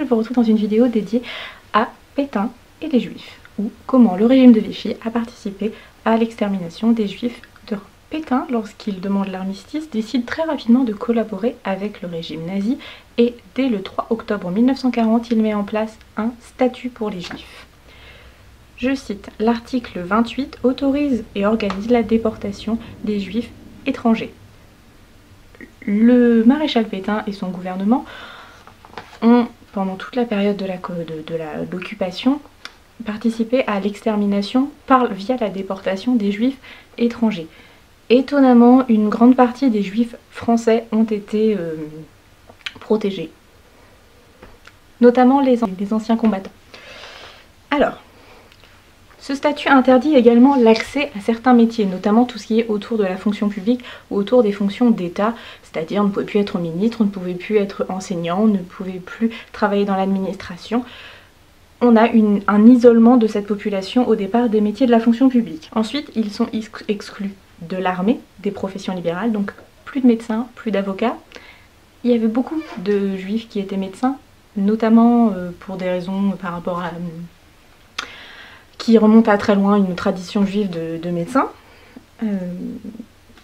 vous retrouve dans une vidéo dédiée à Pétain et les Juifs, ou comment le régime de Vichy a participé à l'extermination des Juifs d'Europe. Pétain, lorsqu'il demande l'armistice, décide très rapidement de collaborer avec le régime nazi et dès le 3 octobre 1940, il met en place un statut pour les Juifs. Je cite, l'article 28 autorise et organise la déportation des Juifs étrangers. Le maréchal Pétain et son gouvernement ont, pendant toute la période de l'occupation, participé à l'extermination via la déportation des Juifs étrangers. Étonnamment, une grande partie des Juifs français ont été protégés, notamment les anciens combattants. Alors, ce statut interdit également l'accès à certains métiers, notamment tout ce qui est autour de la fonction publique ou autour des fonctions d'État, c'est-à-dire on ne pouvait plus être ministre, on ne pouvait plus être enseignant, on ne pouvait plus travailler dans l'administration. On a un isolement de cette population au départ des métiers de la fonction publique. Ensuite, ils sont exclus de l'armée, des professions libérales, donc plus de médecins, plus d'avocats. Il y avait beaucoup de juifs qui étaient médecins, notamment pour des raisons par rapport à... qui remontent à très loin, une tradition juive de médecins.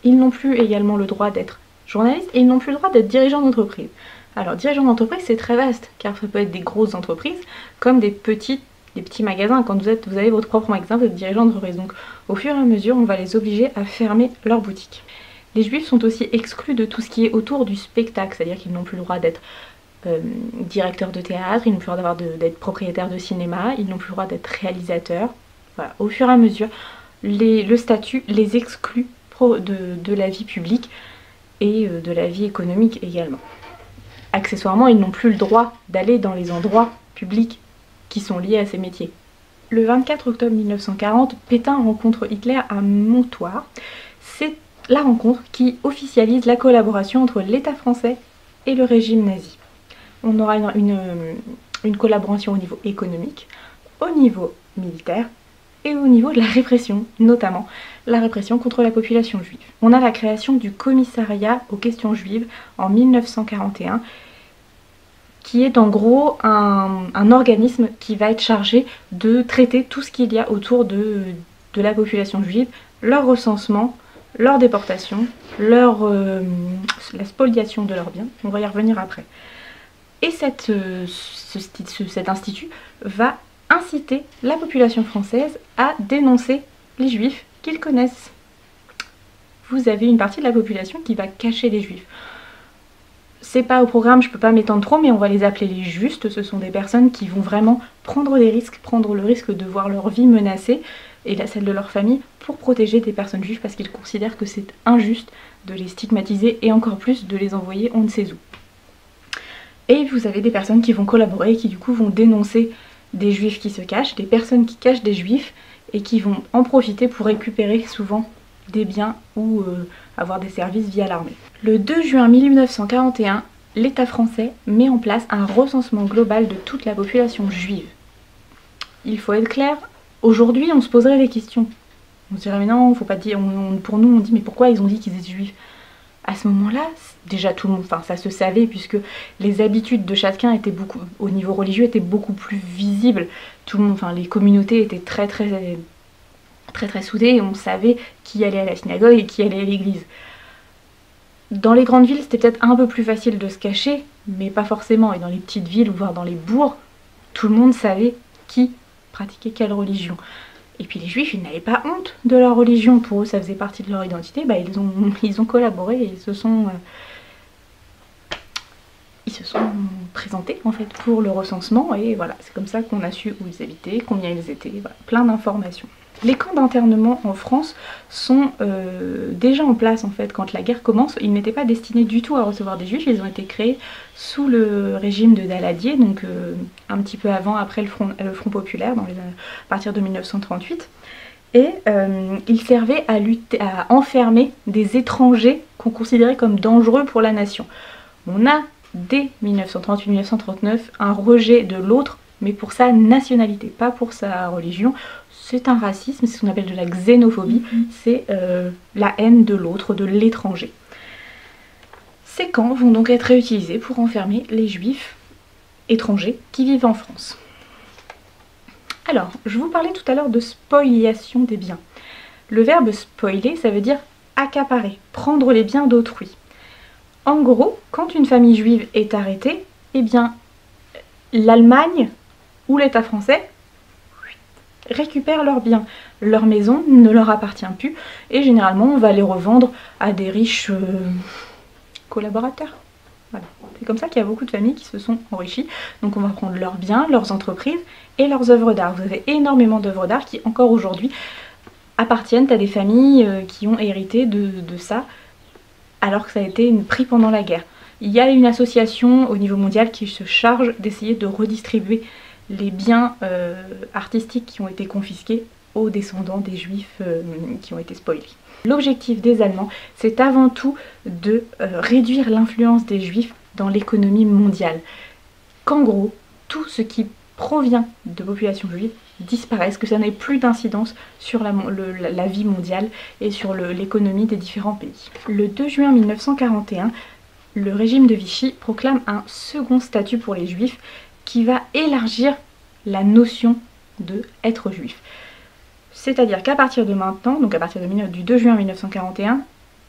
Ils n'ont plus également le droit d'être journalistes et ils n'ont plus le droit d'être dirigeants d'entreprise. Alors dirigeants d'entreprise c'est très vaste, car ça peut être des grosses entreprises comme des petits magasins. Quand vous avez votre propre magasin, vous êtes dirigeant d'entreprise. Donc au fur et à mesure, on va les obliger à fermer leur boutique. Les juifs sont aussi exclus de tout ce qui est autour du spectacle, c'est-à-dire qu'ils n'ont plus le droit d'être directeurs de théâtre, ils n'ont plus le droit d'être propriétaires de cinéma, ils n'ont plus le droit d'être réalisateurs. Voilà. Au fur et à mesure, le statut les exclut de la vie publique et de la vie économique également. Accessoirement, ils n'ont plus le droit d'aller dans les endroits publics qui sont liés à ces métiers. Le 24 octobre 1940, Pétain rencontre Hitler à Montoire. C'est la rencontre qui officialise la collaboration entre l'État français et le régime nazi. On aura une collaboration au niveau économique, au niveau militaire et au niveau de la répression, notamment la répression contre la population juive. On a la création du commissariat aux questions juives en 1941, qui est en gros un organisme qui va être chargé de traiter tout ce qu'il y a autour de la population juive, leur recensement, leur déportation, la spoliation de leurs biens, on va y revenir après. Et cet institut va inciter la population française à dénoncer les juifs qu'ils connaissent. Vous avez une partie de la population qui va cacher les juifs. C'est pas au programme, je peux pas m'étendre trop, mais on va les appeler les justes. Ce sont des personnes qui vont vraiment prendre des risques, prendre le risque de voir leur vie menacée et celle de leur famille pour protéger des personnes juives parce qu'ils considèrent que c'est injuste de les stigmatiser et encore plus de les envoyer on ne sait où. Et vous avez des personnes qui vont collaborer et qui du coup vont dénoncer des juifs qui se cachent, des personnes qui cachent des juifs et qui vont en profiter pour récupérer souvent des biens ou avoir des services via l'armée. Le 2 juin 1941, l'État français met en place un recensement global de toute la population juive. Il faut être clair, aujourd'hui on se poserait des questions. On se dirait mais non, faut pas dire, pour nous on dit mais pourquoi ils ont dit qu'ils étaient juifs? À ce moment-là, déjà tout le monde, enfin ça se savait puisque les habitudes de chacun étaient au niveau religieux étaient beaucoup plus visibles. Tout le monde, enfin les communautés étaient très soudées et on savait qui allait à la synagogue et qui allait à l'église. Dans les grandes villes, c'était peut-être un peu plus facile de se cacher, mais pas forcément. Et dans les petites villes, voire dans les bourgs, tout le monde savait qui pratiquait quelle religion. Et puis les juifs, ils n'avaient pas honte de leur religion, pour eux ça faisait partie de leur identité, bah, ils ont collaboré et ils se sont présentés en fait pour le recensement et voilà, c'est comme ça qu'on a su où ils habitaient, combien ils étaient, voilà, plein d'informations. Les camps d'internement en France sont déjà en place en fait quand la guerre commence. Ils n'étaient pas destinés du tout à recevoir des juifs, ils ont été créés sous le régime de Daladier, donc un petit peu avant, après le Front populaire, à partir de 1938. Et ils servaient à enfermer des étrangers qu'on considérait comme dangereux pour la nation. On a dès 1938-1939 un rejet de l'autre, mais pour sa nationalité, pas pour sa religion. C'est un racisme, c'est ce qu'on appelle de la xénophobie, c'est la haine de l'autre, de l'étranger. Ces camps vont donc être réutilisés pour enfermer les juifs étrangers qui vivent en France. Alors, je vous parlais tout à l'heure de spoliation des biens. Le verbe spoiler, ça veut dire accaparer, prendre les biens d'autrui. En gros, quand une famille juive est arrêtée, eh bien, l'Allemagne ou l'État français récupèrent leurs biens. Leur maison ne leur appartient plus et généralement on va les revendre à des riches collaborateurs. Voilà. C'est comme ça qu'il y a beaucoup de familles qui se sont enrichies. Donc on va prendre leurs biens, leurs entreprises et leurs œuvres d'art. Vous avez énormément d'œuvres d'art qui encore aujourd'hui appartiennent à des familles qui ont hérité de ça alors que ça a été pris pendant la guerre. Il y a une association au niveau mondial qui se charge d'essayer de redistribuer les biens artistiques qui ont été confisqués aux descendants des juifs qui ont été spoliés. L'objectif des Allemands, c'est avant tout de réduire l'influence des juifs dans l'économie mondiale. Qu'en gros, tout ce qui provient de populations juives disparaisse, que ça n'ait plus d'incidence sur la vie mondiale et sur l'économie des différents pays. Le 2 juin 1941, le régime de Vichy proclame un second statut pour les juifs qui va élargir la notion de être juif. C'est-à-dire qu'à partir de maintenant, donc à partir du 2 juin 1941,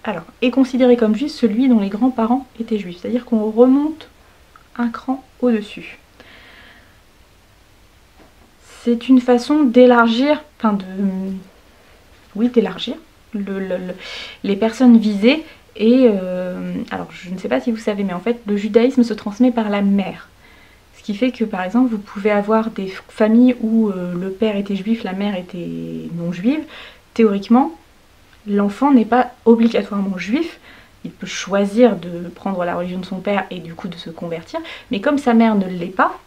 alors, est considéré comme juif celui dont les grands-parents étaient juifs. C'est-à-dire qu'on remonte un cran au-dessus. C'est une façon d'élargir, d'élargir les personnes visées. Et alors je ne sais pas si vous savez, mais en fait le judaïsme se transmet par la mère. Ce qui fait que par exemple vous pouvez avoir des familles où le père était juif, la mère était non juive. Théoriquement, l'enfant n'est pas obligatoirement juif. Il peut choisir de prendre la religion de son père et du coup de se convertir. Mais comme sa mère ne l'est pas,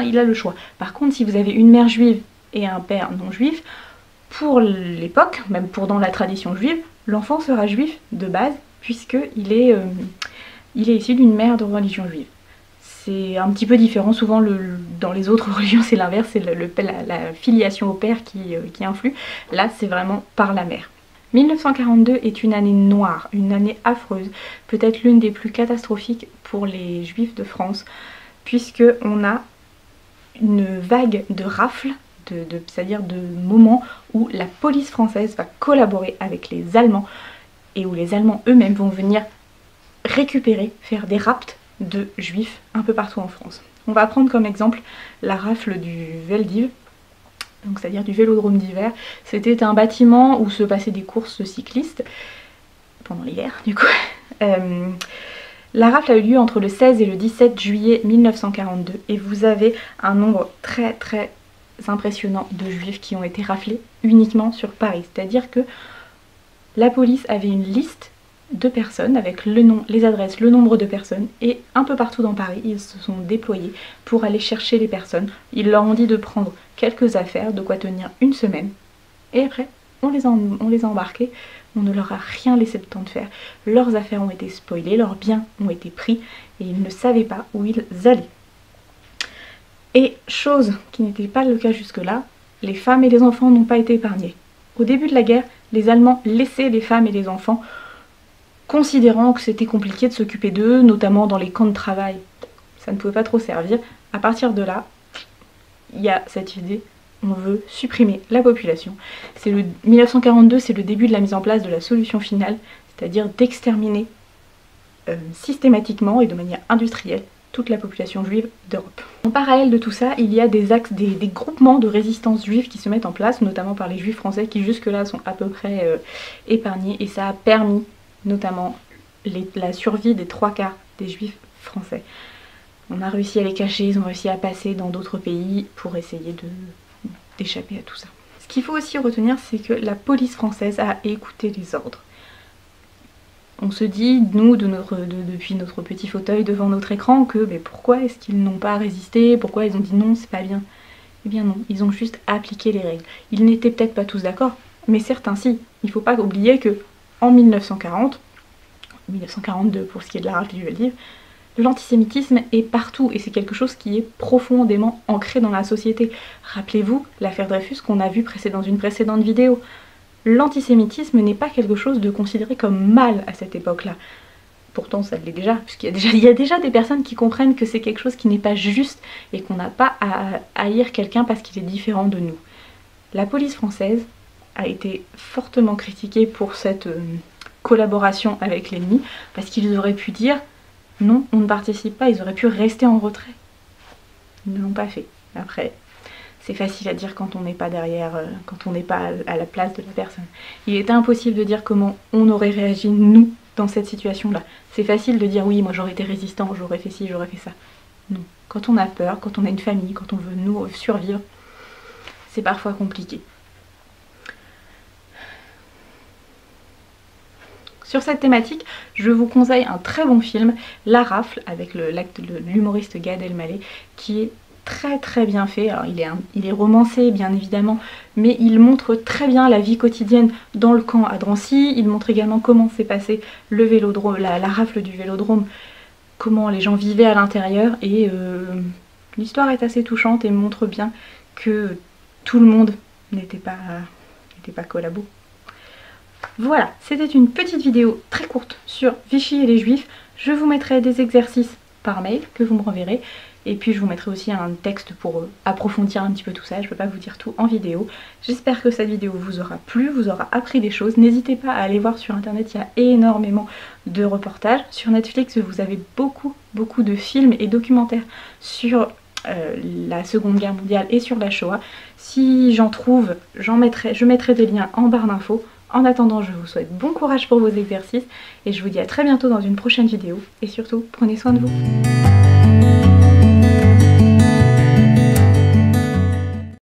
il a le choix. Par contre, si vous avez une mère juive et un père non juif, pour l'époque, même pour dans la tradition juive, l'enfant sera juif de base puisqu'il est issu d'une mère de religion juive. C'est un petit peu différent, souvent dans les autres religions c'est l'inverse, c'est la filiation au père qui influe. Là c'est vraiment par la mère. 1942 est une année noire, une année affreuse, peut-être l'une des plus catastrophiques pour les juifs de France, puisque on a une vague de rafles, c'est-à-dire de moments où la police française va collaborer avec les Allemands et où les Allemands eux-mêmes vont venir récupérer, faire des rapts de juifs un peu partout en France. On va prendre comme exemple la rafle du Veldiv, donc c'est-à-dire du Vélodrome d'hiver. C'était un bâtiment où se passaient des courses cyclistes pendant l'hiver du coup. La rafle a eu lieu entre le 16 et le 17 juillet 1942 et vous avez un nombre très très impressionnant de juifs qui ont été raflés uniquement sur Paris. C'est-à-dire que la police avait une liste de personnes avec le nom, les adresses, le nombre de personnes et un peu partout dans Paris ils se sont déployés pour aller chercher les personnes. Ils leur ont dit de prendre quelques affaires, de quoi tenir une semaine et après on les a embarqués. On ne leur a rien laissé le temps de faire. Leurs affaires ont été spoilées, leurs biens ont été pris et ils ne savaient pas où ils allaient. Et chose qui n'était pas le cas jusque-là, les femmes et les enfants n'ont pas été épargnés. Au début de la guerre, les Allemands laissaient les femmes et les enfants, considérant que c'était compliqué de s'occuper d'eux, notamment dans les camps de travail. Ça ne pouvait pas trop servir. À partir de là, il y a cette idée. On veut supprimer la population. 1942, c'est le début de la mise en place de la solution finale, c'est-à-dire d'exterminer systématiquement et de manière industrielle toute la population juive d'Europe. En parallèle de tout ça, il y a des groupements de résistance juive qui se mettent en place, notamment par les juifs français qui jusque-là sont à peu près épargnés, et ça a permis notamment la survie des 3/4 des juifs français. On a réussi à les cacher, ils ont réussi à passer dans d'autres pays pour essayer d'échapper à tout ça. Ce qu'il faut aussi retenir, c'est que la police française a écouté les ordres. On se dit, nous, depuis notre petit fauteuil devant notre écran, que mais pourquoi est-ce qu'ils n'ont pas résisté, pourquoi ils ont dit non, c'est pas bien. Eh bien non, ils ont juste appliqué les règles. Ils n'étaient peut-être pas tous d'accord, mais certains si. Il ne faut pas oublier que en 1942 pour ce qui est de la rafle du Veldiv, l'antisémitisme est partout et c'est quelque chose qui est profondément ancré dans la société. Rappelez-vous l'affaire Dreyfus qu'on a vu dans une précédente vidéo. L'antisémitisme n'est pas quelque chose de considéré comme mal à cette époque-là. pourtant ça l'est déjà, puisqu'il y a déjà des personnes qui comprennent que c'est quelque chose qui n'est pas juste et qu'on n'a pas à haïr quelqu'un parce qu'il est différent de nous. La police française a été fortement critiquée pour cette collaboration avec l'ennemi, parce qu'ils auraient pu dire non, on ne participe pas, ils auraient pu rester en retrait. Ils ne l'ont pas fait. Après, c'est facile à dire quand on n'est pas derrière, quand on n'est pas à la place de la personne. Il était impossible de dire comment on aurait réagi, nous, dans cette situation-là. C'est facile de dire oui, moi j'aurais été résistant, j'aurais fait ci, j'aurais fait ça. Non. Quand on a peur, quand on a une famille, quand on veut nous survivre, c'est parfois compliqué. Sur cette thématique, je vous conseille un très bon film, La Rafle, avec l'humoriste Gad Elmaleh, qui est très bien fait. Alors il est romancé bien évidemment, mais il montre très bien la vie quotidienne dans le camp à Drancy. Il montre également comment s'est passé le vélodrome, la rafle du vélodrome, comment les gens vivaient à l'intérieur, et l'histoire est assez touchante et montre bien que tout le monde n'était pas collabo. Voilà, c'était une petite vidéo très courte sur Vichy et les Juifs. Je vous mettrai des exercices par mail que vous me renverrez. Et puis je vous mettrai aussi un texte pour approfondir un petit peu tout ça. Je ne peux pas vous dire tout en vidéo. J'espère que cette vidéo vous aura plu, vous aura appris des choses. N'hésitez pas à aller voir sur internet, il y a énormément de reportages. Sur Netflix, vous avez beaucoup de films et documentaires sur la Seconde Guerre mondiale et sur la Shoah. Si j'en trouve, je mettrai des liens en barre d'infos. En attendant, je vous souhaite bon courage pour vos exercices et je vous dis à très bientôt dans une prochaine vidéo. Et surtout, prenez soin de vous.